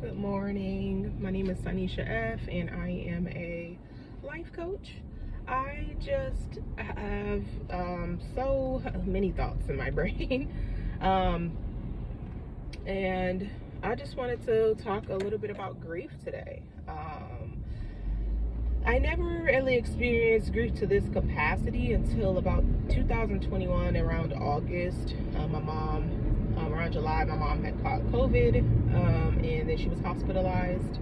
Good morning. My name is Sanisha F. and I am a life coach. I just have so many thoughts in my brain. um, and I just wanted to talk a little bit about grief today. I never really experienced grief to this capacity until about 2021, around August. My mom, around July, my mom had caught COVID, and then she was hospitalized.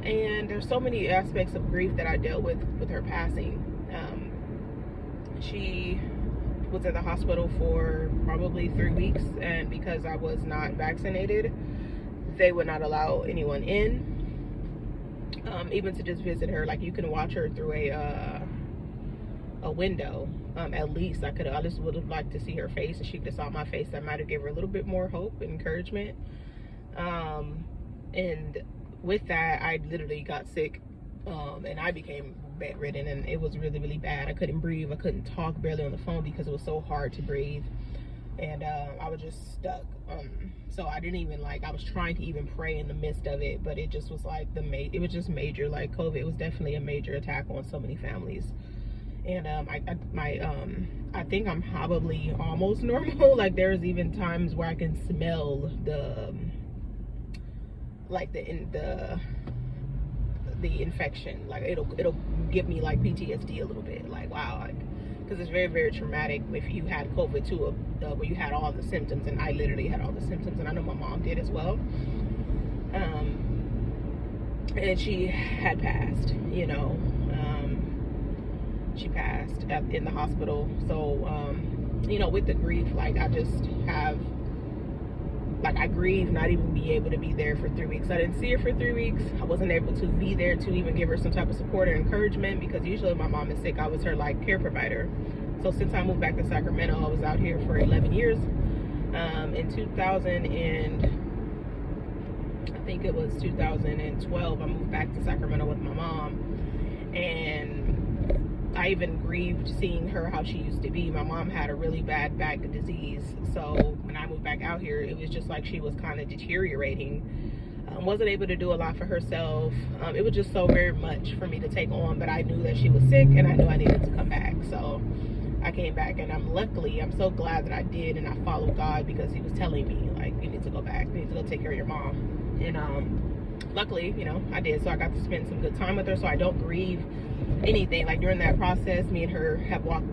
And there's so many aspects of grief that I dealt with her passing. She was in the hospital for probably 3 weeks, and because I was not vaccinated, they would not allow anyone in. Even to just visit her. Like, you can watch her through a window. At least I just would have liked to see her face, and she could have saw my face. That might have given her a little bit more hope and encouragement. And with that, I literally got sick, and I became bedridden, and it was really, really bad. I couldn't breathe. I couldn't talk barely on the phone because it was so hard to breathe. And I was just stuck. So I didn't even, I was trying to even pray in the midst of it, but it just was like it was just major. Like, COVID was definitely a major attack on so many families. And I think I'm probably almost normal. Like, there's even times where I can smell the infection. Like, it'll give me like PTSD a little bit. Like, wow. Because it's very, very traumatic if you had COVID too, where you had all the symptoms, and I literally had all the symptoms, and I know my mom did as well. And she had passed, she passed in the hospital. So, with the grief, I grieve not even be able to be there for 3 weeks. I didn't see her for 3 weeks. I wasn't able to be there to even give her some type of support or encouragement, because usually when my mom is sick, I was her care provider. So since I moved back to Sacramento, I was out here for 11 years. In 2012, I moved back to Sacramento with my mom, and I even grieved seeing her how she used to be. My mom had a really bad back disease, so when I moved back out here, it was just like she was kind of deteriorating. Wasn't able to do a lot for herself. It was just so very much for me to take on, but I knew that she was sick, and I knew I needed to come back. So I came back, and I'm so glad that I did, and I followed God, because he was telling me, you need to go back, you need to go take care of your mom. And luckily, I did. So I got to spend some good time with her, so I don't grieve anything. Like, during that process, me and her have walked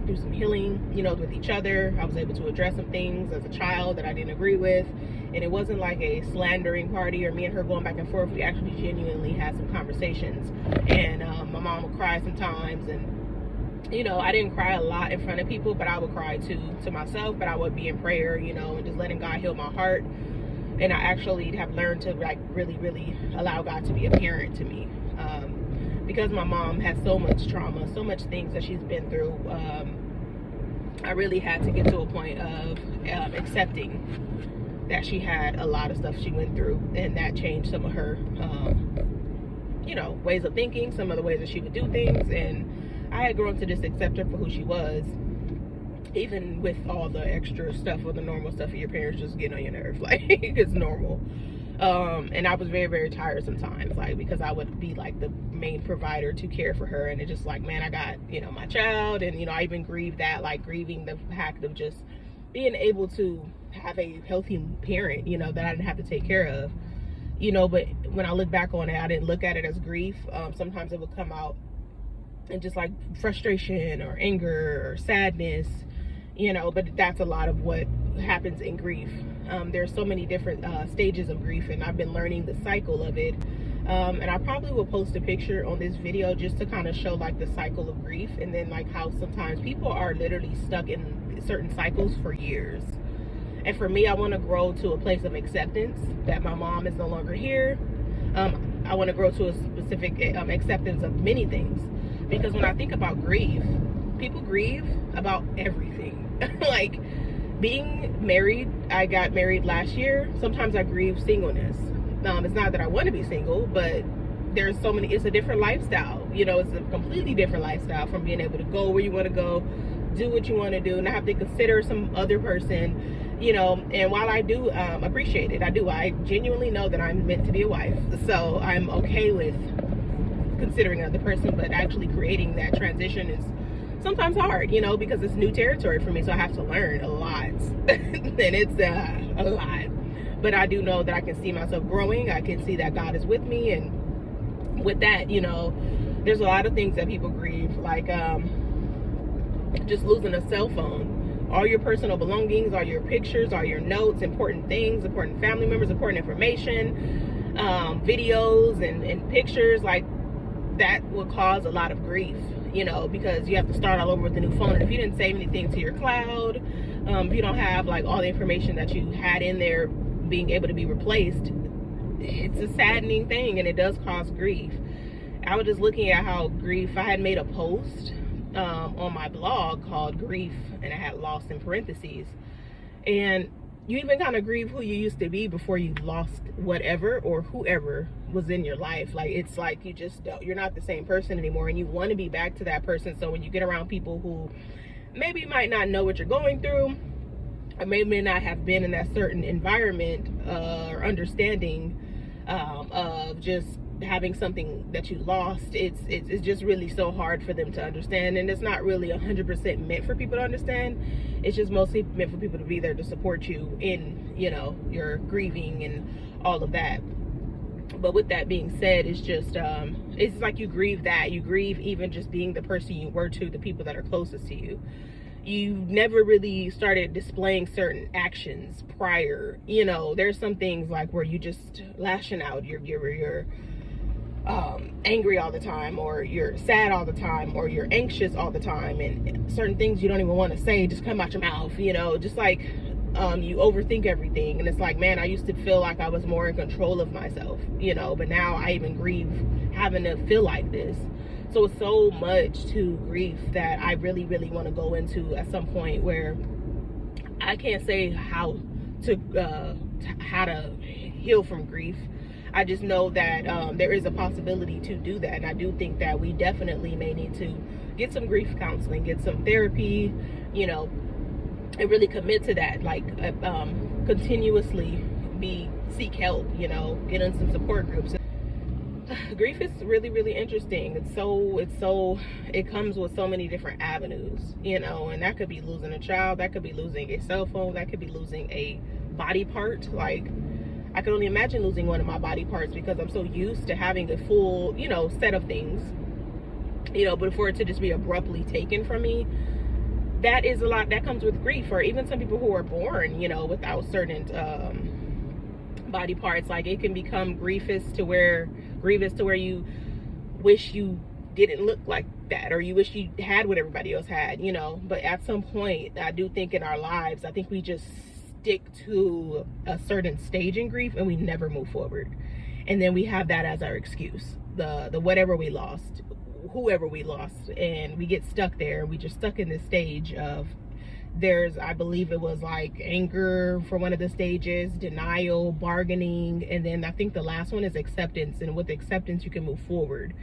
through some healing, with each other. I was able to address some things as a child that I didn't agree with, and it wasn't like a slandering party or me and her going back and forth. We actually genuinely had some conversations, and my mom would cry sometimes, and I didn't cry a lot in front of people, but I would cry to myself. But I would be in prayer, and just letting God heal my heart. And I actually have learned to really, really allow God to be a parent to me, because my mom has so much trauma, so much things that she's been through. I really had to get to a point of accepting that she had a lot of stuff she went through, and that changed some of her ways of thinking, some of the ways that she would do things. And I had grown to just accept her for who she was, even with all the extra stuff or the normal stuff of your parents just getting on your nerves. It's normal. And I was very, very tired sometimes, because I would be the main provider to care for her, and it's just man, I got my child. And I even grieved that, grieving the fact of just being able to have a healthy parent, that I didn't have to take care of, but when I look back on it, I didn't look at it as grief. Sometimes it would come out in just frustration or anger or sadness, but that's a lot of what happens in grief. There's so many different stages of grief, and I've been learning the cycle of it. And I probably will post a picture on this video just to kind of show the cycle of grief, and then how sometimes people are literally stuck in certain cycles for years. And for me, I want to grow to a place of acceptance that my mom is no longer here. I want to grow to a specific acceptance of many things, because when I think about grief, people grieve about everything. Being married, I got married last year. Sometimes I grieve singleness. It's not that I want to be single, but there's so many, it's a different lifestyle. It's a completely different lifestyle from being able to go where you want to go, do what you want to do, and I have to consider some other person you know. And while I do appreciate it, I genuinely know that I'm meant to be a wife, so I'm okay with considering another person. But actually creating that transition is sometimes hard, you know, because it's new territory for me, so I have to learn a lot. And it's a lot, but I do know that I can see myself growing. I can see that God is with me, and with that, you know, there's a lot of things that people grieve, like just losing a cell phone, all your personal belongings, all your pictures, all your notes, important things, important family members, important information, videos and pictures. Like, that will cause a lot of grief, you know, because you have to start all over with a new phone. And if you didn't save anything to your cloud, if you don't have like all the information that you had in there being able to be replaced, it's a saddening thing, and it does cause grief. I was just looking at how grief, I had made a post on my blog called Grief, and I had lost in parentheses. And you even kind of grieve who you used to be before you lost whatever or whoever was in your life. Like, it's like you just don't, you're not the same person anymore, and you want to be back to that person. So when you get around people who maybe might not know what you're going through, or maybe not have been in that certain environment or understanding of just having something that you lost, it's just really so hard for them to understand. And it's not really 100% meant for people to understand. It's just mostly meant for people to be there to support you in, you know, your grieving and all of that. But with that being said, it's just it's like you grieve that, you grieve even just being the person you were to the people that are closest to you. You never really started displaying certain actions prior, you know. There's some things like where you just lashing out, you're angry all the time, or you're sad all the time, or you're anxious all the time, and certain things you don't even want to say just come out your mouth, you know, just like you overthink everything. And it's like, man, I used to feel like I was more in control of myself, you know, but now I even grieve having to feel like this. So it's so much to grief that I really want to go into at some point, where I can't say how to heal from grief. I just know that there is a possibility to do that. And I do think that we definitely may need to get some grief counseling, get some therapy, you know, and really commit to that. Like continuously seek help, you know, get in some support groups. Grief is really interesting. It comes with so many different avenues, you know, and that could be losing a child, that could be losing a cell phone, that could be losing a body part. Like, I can only imagine losing one of my body parts, because I'm so used to having a full, you know, set of things, you know, but for it to just be abruptly taken from me, that is a lot. That comes with grief. Or even some people who are born, you know, without certain body parts. Like, it can become grievous to where you wish you didn't look like that, or you wish you had what everybody else had, you know. But at some point, I do think in our lives, I think we just stick to a certain stage in grief and we never move forward. And then we have that as our excuse, the whatever we lost, whoever we lost, and we get stuck there. We just stuck in this stage of, I believe it was like anger for one of the stages, denial, bargaining, and then I think the last one is acceptance. And with acceptance, you can move forward.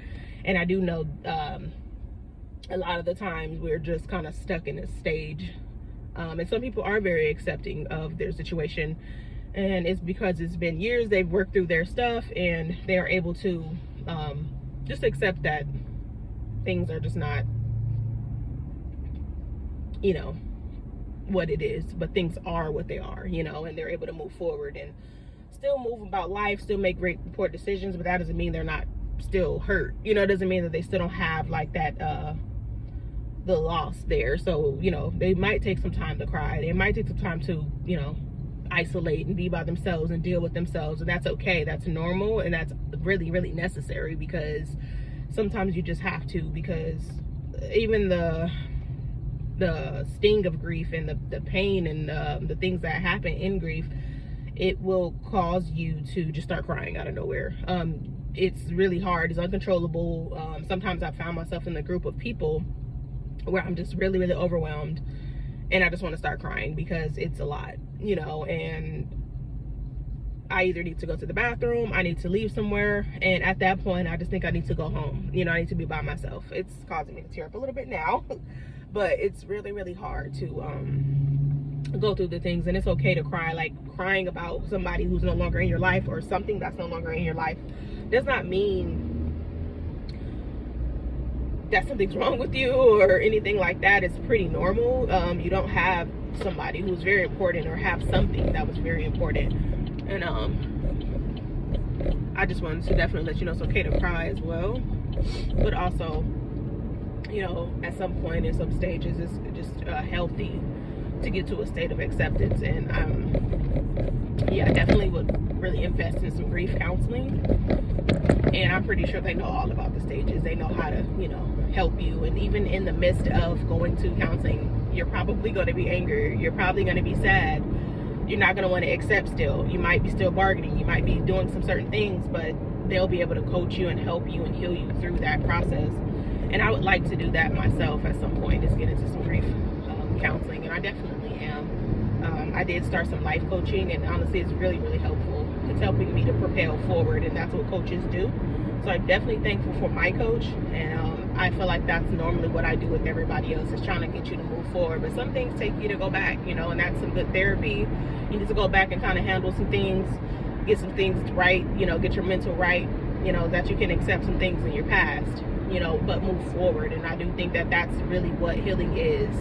And I do know a lot of the times we're just kind of stuck in this stage. And some people are very accepting of their situation, and it's because it's been years, they've worked through their stuff, and they are able to just accept that things are just not, you know, what it is, but things are what they are, you know, and they're able to move forward and still move about life, still make great important decisions. But that doesn't mean they're not still hurt, you know. It doesn't mean that they still don't have like that the loss there. So, you know, they might take some time to cry, they might take some time to, you know, isolate and be by themselves and deal with themselves, and that's okay, that's normal, and that's really necessary, because sometimes you just have to, because even the sting of grief and the pain and the things that happen in grief, it will cause you to just start crying out of nowhere. It's really hard, it's uncontrollable. Sometimes I found myself in a group of people where I'm just really overwhelmed, and I just want to start crying because it's a lot, you know. And I either need to go to the bathroom, I need to leave somewhere, and at that point I just think I need to go home, you know. I need to be by myself. It's causing me to tear up a little bit now, but it's really hard to go through the things, and it's okay to cry. Like, crying about somebody who's no longer in your life or something that's no longer in your life does not mean that something's wrong with you or anything like that. It's pretty normal. You don't have somebody who's very important or have something that was very important. And I just wanted to definitely let you know it's okay to cry as well. But also, you know, at some point in some stages, it's just healthy to get to a state of acceptance. And yeah, I definitely would really invest in some grief counseling. And I'm pretty sure they know all about the stages. They know how to, you know, help you. And even in the midst of going to counseling, you're probably going to be angry. You're probably going to be sad. You're not going to want to accept still. You might be still bargaining. You might be doing some certain things, but they'll be able to coach you and help you and heal you through that process. And I would like to do that myself at some point, is get into some grief counseling, and I definitely am. I did start some life coaching, and honestly, it's really, really helpful. It's helping me to propel forward, and that's what coaches do. So I'm definitely thankful for my coach, and I feel like that's normally what I do with everybody else, is trying to get you to move forward. But some things take you to go back, you know, and that's some good therapy. You need to go back and kind of handle some things, get some things right, you know, get your mental right, you know, that you can accept some things in your past, you know, but move forward. And I do think that that's really what healing is,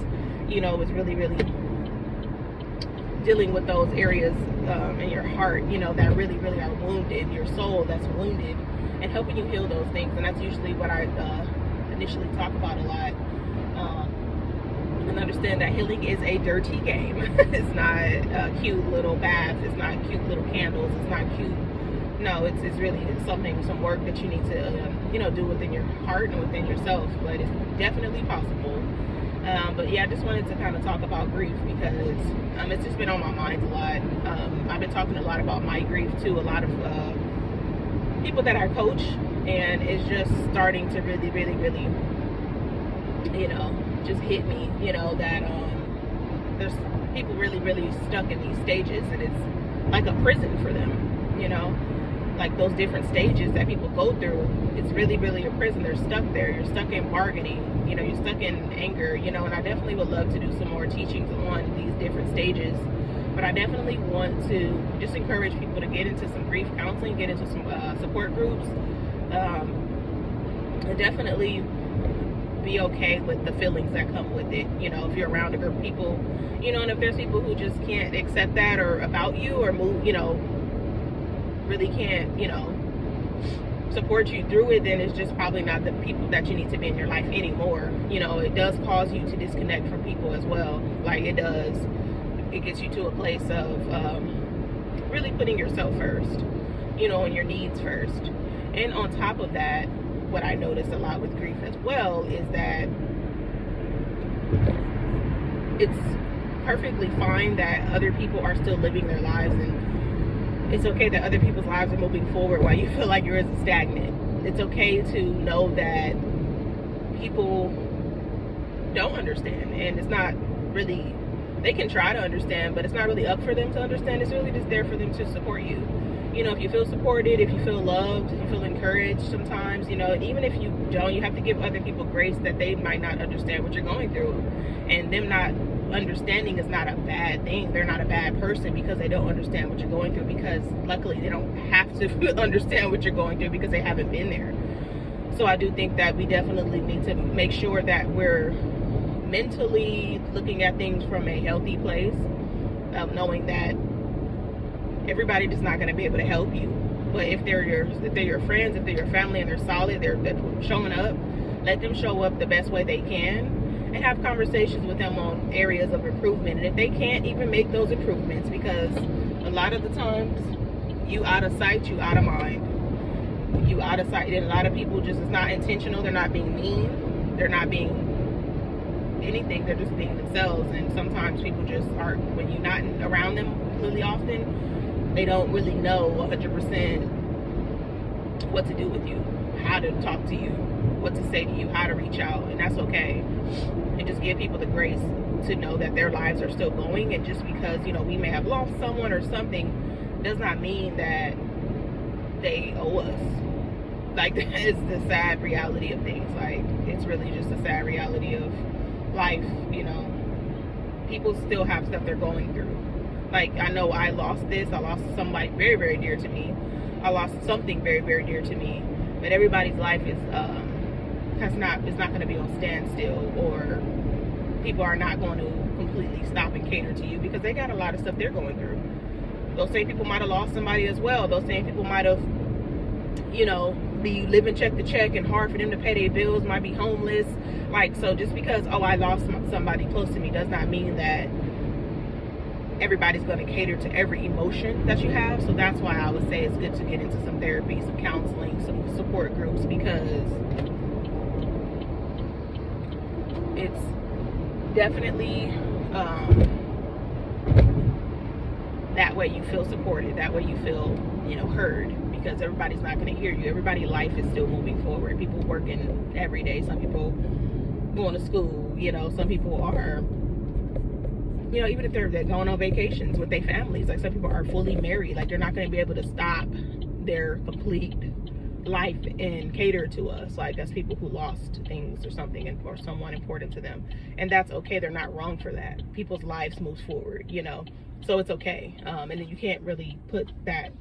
you know, is really, really dealing with those areas in your heart, you know, that really, really are wounded, your soul that's wounded, and helping you heal those things. And that's usually what I initially talk about a lot. And understand that healing is a dirty game. It's not cute little baths. It's not cute little candles. It's not cute. No, it's really something, some work that you need to, you know, do within your heart and within yourself. But it's definitely possible. But yeah, I just wanted to kind of talk about grief because it's just been on my mind a lot. I've been talking a lot about my grief to a lot of people that I coach, and it's just starting to really, really, really, you know, just hit me, you know, that there's people really, really stuck in these stages, and it's like a prison for them, you know, like those different stages that people go through. It's really, really a prison. They're stuck there. You're stuck in bargaining, you know, you're stuck in anger, you know. And I definitely would love to do some more teachings on these different stages, but I definitely want to just encourage people to get into some grief counseling, get into some support groups, and definitely be okay with the feelings that come with it. You know, if you're around a group of people, you know, and if there's people who just can't accept that or about you or move, you know, really can't, you know, support you through it, then it's just probably not the people that you need to be in your life anymore. You know, it does cause you to disconnect from people as well. Like, it does. It gets you to a place of really putting yourself first, you know, and your needs first. And on top of that, what I notice a lot with grief as well is that it's perfectly fine that other people are still living their lives, and it's okay that other people's lives are moving forward while you feel like yours is stagnant. It's okay to know that people don't understand, and it's not really, they can try to understand, but it's not really up for them to understand. It's really just there for them to support you. You know, if you feel supported, if you feel loved, if you feel encouraged sometimes, you know, and even if you don't, you have to give other people grace that they might not understand what you're going through. And them not understanding is not a bad thing. They're not a bad person because they don't understand what you're going through, because luckily they don't have to understand what you're going through because they haven't been there. So I do think that we definitely need to make sure that we're mentally looking at things from a healthy place, knowing that everybody is not going to be able to help you. But if they're your friends, if they're your family and they're solid, they're showing up, let them show up the best way they can, and have conversations with them on areas of improvement. And if they can't even make those improvements, because a lot of the times, you out of sight, you out of mind. You out of sight. And a lot of people just, it's not intentional. They're not being mean. They're not being anything. They're just being themselves. And sometimes people just are, when you're not around them really often, they don't really know 100% what to do with you, how to talk to you, what to say to you, how to reach out, and that's okay. And just give people the grace to know that their lives are still going, and just because, you know, we may have lost someone or something does not mean that they owe us. Like, that is the sad reality of things. Like, it's really just a sad reality of life, you know. people still have stuff they're going through. Like, I know I lost this. I lost somebody very, very dear to me. I lost something very, very dear to me. But everybody's life is not going to be on standstill, or people are not going to completely stop and cater to you because they got a lot of stuff they're going through. Those same people might have lost somebody as well. Those same people might have, you know, be living check to check and hard for them to pay their bills, might be homeless. Like, so just because, oh, I lost somebody close to me does not mean that everybody's going to cater to every emotion that you have. So that's why I would say it's good to get into some therapy, some counseling, some support groups, because it's definitely that way you feel supported, that way you feel, you know, heard, because everybody's not going to hear you. Everybody's life is still moving forward. People working every day, some people going to school, you know, some people are, you know, even if they're going on vacations with their families, like some people are fully married, like they're not going to be able to stop their complete life and cater to us, like as people who lost things or something, or someone important to them. And that's okay. They're not wrong for that. People's lives move forward, you know, so it's okay. And then you can't really put that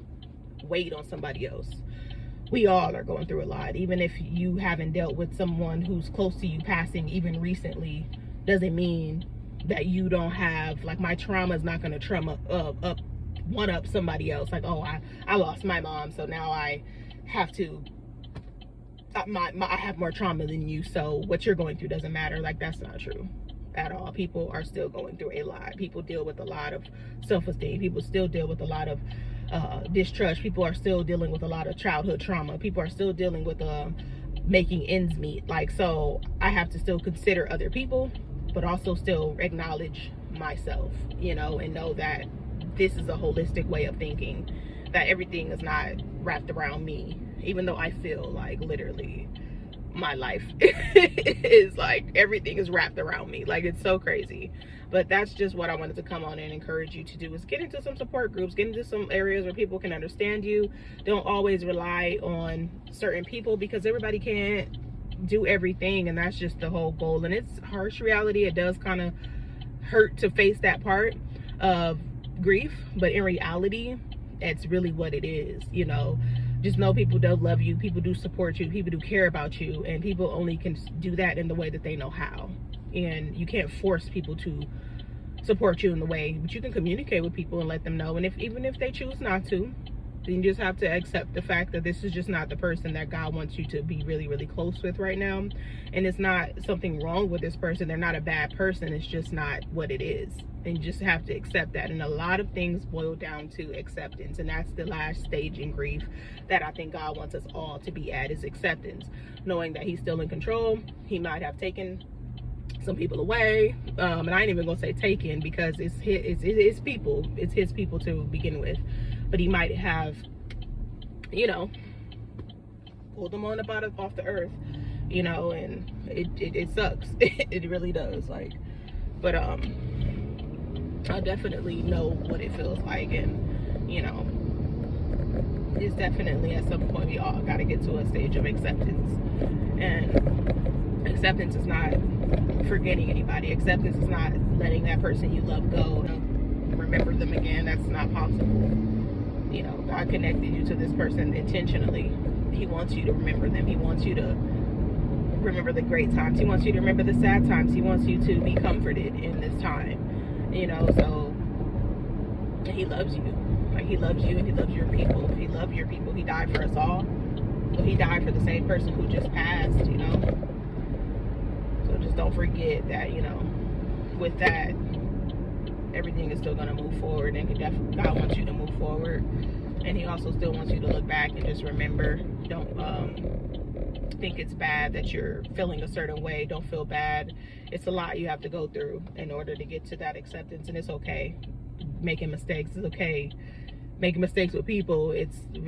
weight on somebody else. We all are going through a lot. Even if you haven't dealt with someone who's close to you passing even recently, doesn't mean that you don't have, like, my trauma is not going to one up somebody else. Like, oh, I lost my mom, so now I have to, I have more trauma than you, so what you're going through doesn't matter. Like, that's not true at all. People are still going through a lot. People deal with a lot of self-esteem. People still deal with a lot of distrust. People are still dealing with a lot of childhood trauma. People are still dealing with making ends meet. Like, so I have to still consider other people, but also still acknowledge myself, you know, and know that this is a holistic way of thinking, that everything is not wrapped around me, even though I feel like literally my life is like everything is wrapped around me. Like, it's so crazy. But that's just what I wanted to come on and encourage you to do, is get into some support groups, get into some areas where people can understand you. Don't always rely on certain people, because everybody can't do everything, and that's just the whole goal. And it's harsh reality. It does kind of hurt to face that part of grief, but in reality, it's really what it is. You know, just know people do love you, people do support you, people do care about you, and people only can do that in the way that they know how. And you can't force people to support you in the way, but you can communicate with people and let them know. And even if they choose not to, then you just have to accept the fact that this is just not the person that God wants you to be really, really close with right now. And it's not something wrong with this person. They're not a bad person. It's just not what it is. And you just have to accept that. And a lot of things boil down to acceptance. And that's the last stage in grief that I think God wants us all to be at, is acceptance. Knowing that he's still in control. He might have taken some people away, and I ain't even gonna say taken, because it's his people. It's his people to begin with. But he might have, you know, pulled them on off the earth, you know, and it sucks. It really does. Like, but I definitely know what it feels like, and you know, it's definitely at some point we all got to get to a stage of acceptance. And acceptance is not forgetting anybody. Acceptance is not letting that person you love go and remember them again. That's not possible. You know, God connected you to this person intentionally. He wants you to remember them. He wants you to remember the great times. He wants you to remember the sad times. He wants you to be comforted in this time. You know, so he loves you. Like, he loves you, and he loves your people. If he loved your people, he died for us all. So he died for the same person who just passed, you know. So just don't forget that, you know, with that, everything is still going to move forward, and God wants you to move forward. And he also still wants you to look back and just remember. Don't think it's bad that you're feeling a certain way. Don't feel bad. It's a lot you have to go through in order to get to that acceptance, and it's okay. Making mistakes is okay. Making mistakes with people,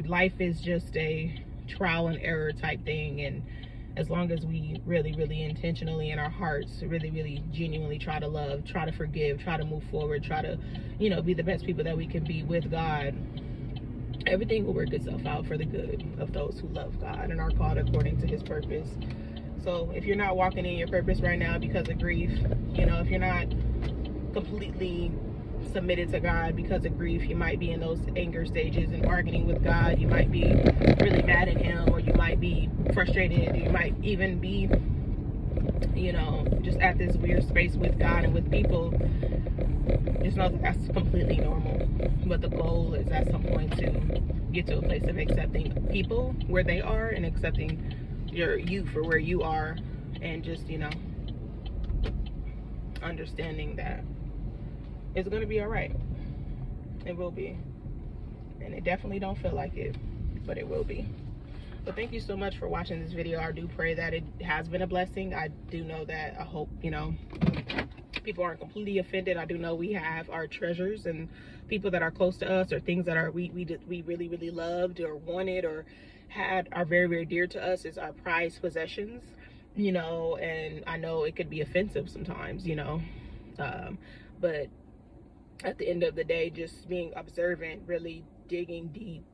life is just a trial and error type thing. And as long as we really, really intentionally in our hearts, really, really genuinely try to love, try to forgive, try to move forward, try to, you know, be the best people that we can be with God, everything will work itself out for the good of those who love God and are called according to his purpose. So if you're not walking in your purpose right now because of grief, you know, if you're not completely submitted to God because of grief. You might be in those anger stages and bargaining with God. You might be really mad at him, or you might be frustrated. You might even be, you know, just at this weird space with God and with people. Just know that that's completely normal. But the goal is at some point to get to a place of accepting people where they are and accepting you for where you are, and just, you know, understanding that it's going to be all right. It will be. And it definitely don't feel like it, but it will be. But thank you so much for watching this video. I do pray that it has been a blessing. I do know that, I hope, you know, people aren't completely offended. I do know we have our treasures and people that are close to us, or things that are we really, really loved or wanted or had, are very, very dear to us, is our prized possessions, you know. And I know it could be offensive sometimes, you know, but at the end of the day, just being observant, really digging deep,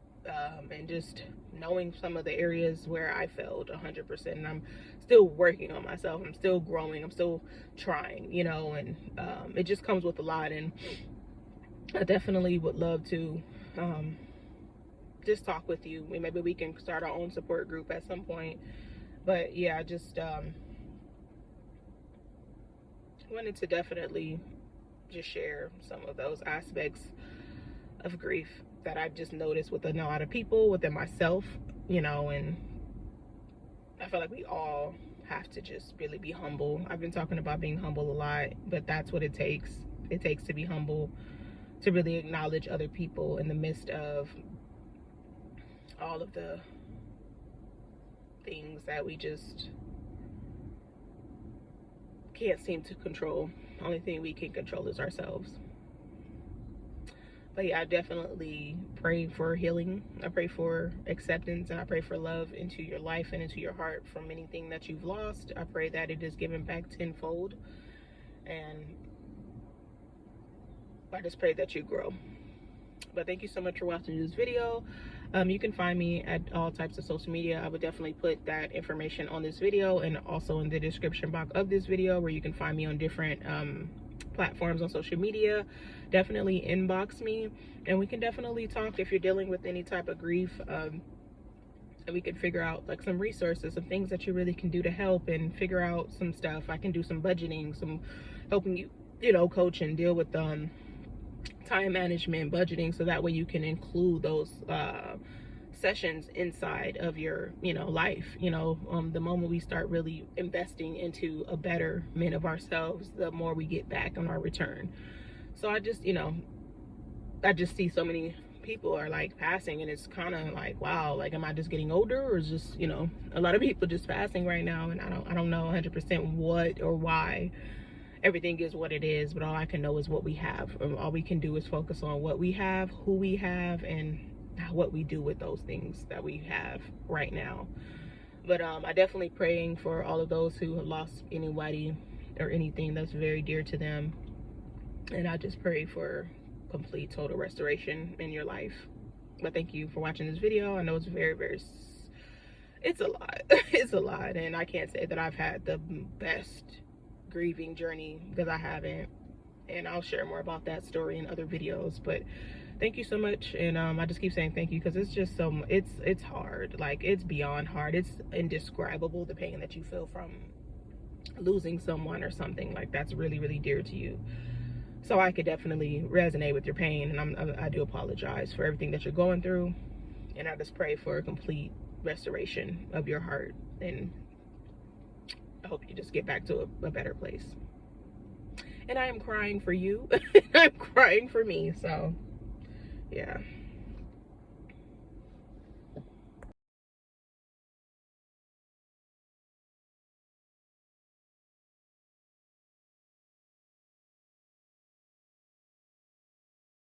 and just knowing some of the areas where I failed 100%. And I'm still working on myself. I'm still growing. I'm still trying, you know, and it just comes with a lot. And I definitely would love to just talk with you. Maybe we can start our own support group at some point. But yeah, I just wanted to definitely just share some of those aspects of grief that I've just noticed within a lot of people, within myself, you know. And I feel like we all have to just really be humble. I've been talking about being humble a lot, but that's what it takes. It takes to be humble, to really acknowledge other people in the midst of all of the things that we just can't seem to control. The only thing we can control is ourselves. But yeah, I definitely pray for healing. I pray for acceptance, and I pray for love into your life and into your heart from anything that you've lost. I pray that it is given back tenfold. And I just pray that you grow. But thank you so much for watching this video. You can find me at all types of social media. I would definitely put that information on this video and also in the description box of this video, where you can find me on different platforms on social media. Definitely inbox me, and we can definitely talk if you're dealing with any type of grief, and we can figure out like some resources, some things that you really can do to help, and figure out some stuff. I can do some budgeting, some helping you, you know, coach and deal with time management, budgeting, so that way you can include those sessions inside of your, you know, life. You know, the moment we start really investing into a betterment of ourselves, the more we get back on our return. So I just, you know, I just see so many people are like passing, and it's kind of like, wow, like, am I just getting older, or is just, you know, a lot of people just passing right now, and I don't know 100% what or why everything is what it is. But all I can know is what we have. All we can do is focus on what we have, who we have, and what we do with those things that we have right now. But I definitely praying for all of those who have lost anybody or anything that's very dear to them. And I just pray for complete total restoration in your life. But thank you for watching this video. I know it's very, very, it's a lot. It's a lot. And I can't say that I've had the best grieving journey, because I haven't. And I'll share more about that story in other videos. But thank you so much. And I just keep saying thank you, because it's just so, it's hard. Like, it's beyond hard. It's indescribable, the pain that you feel from losing someone or something like that's really, really dear to you. So I could definitely resonate with your pain, and I do apologize for everything that you're going through. And I just pray for a complete restoration of your heart, and I hope you just get back to a better place. And I am crying for you. I'm crying for me. So yeah.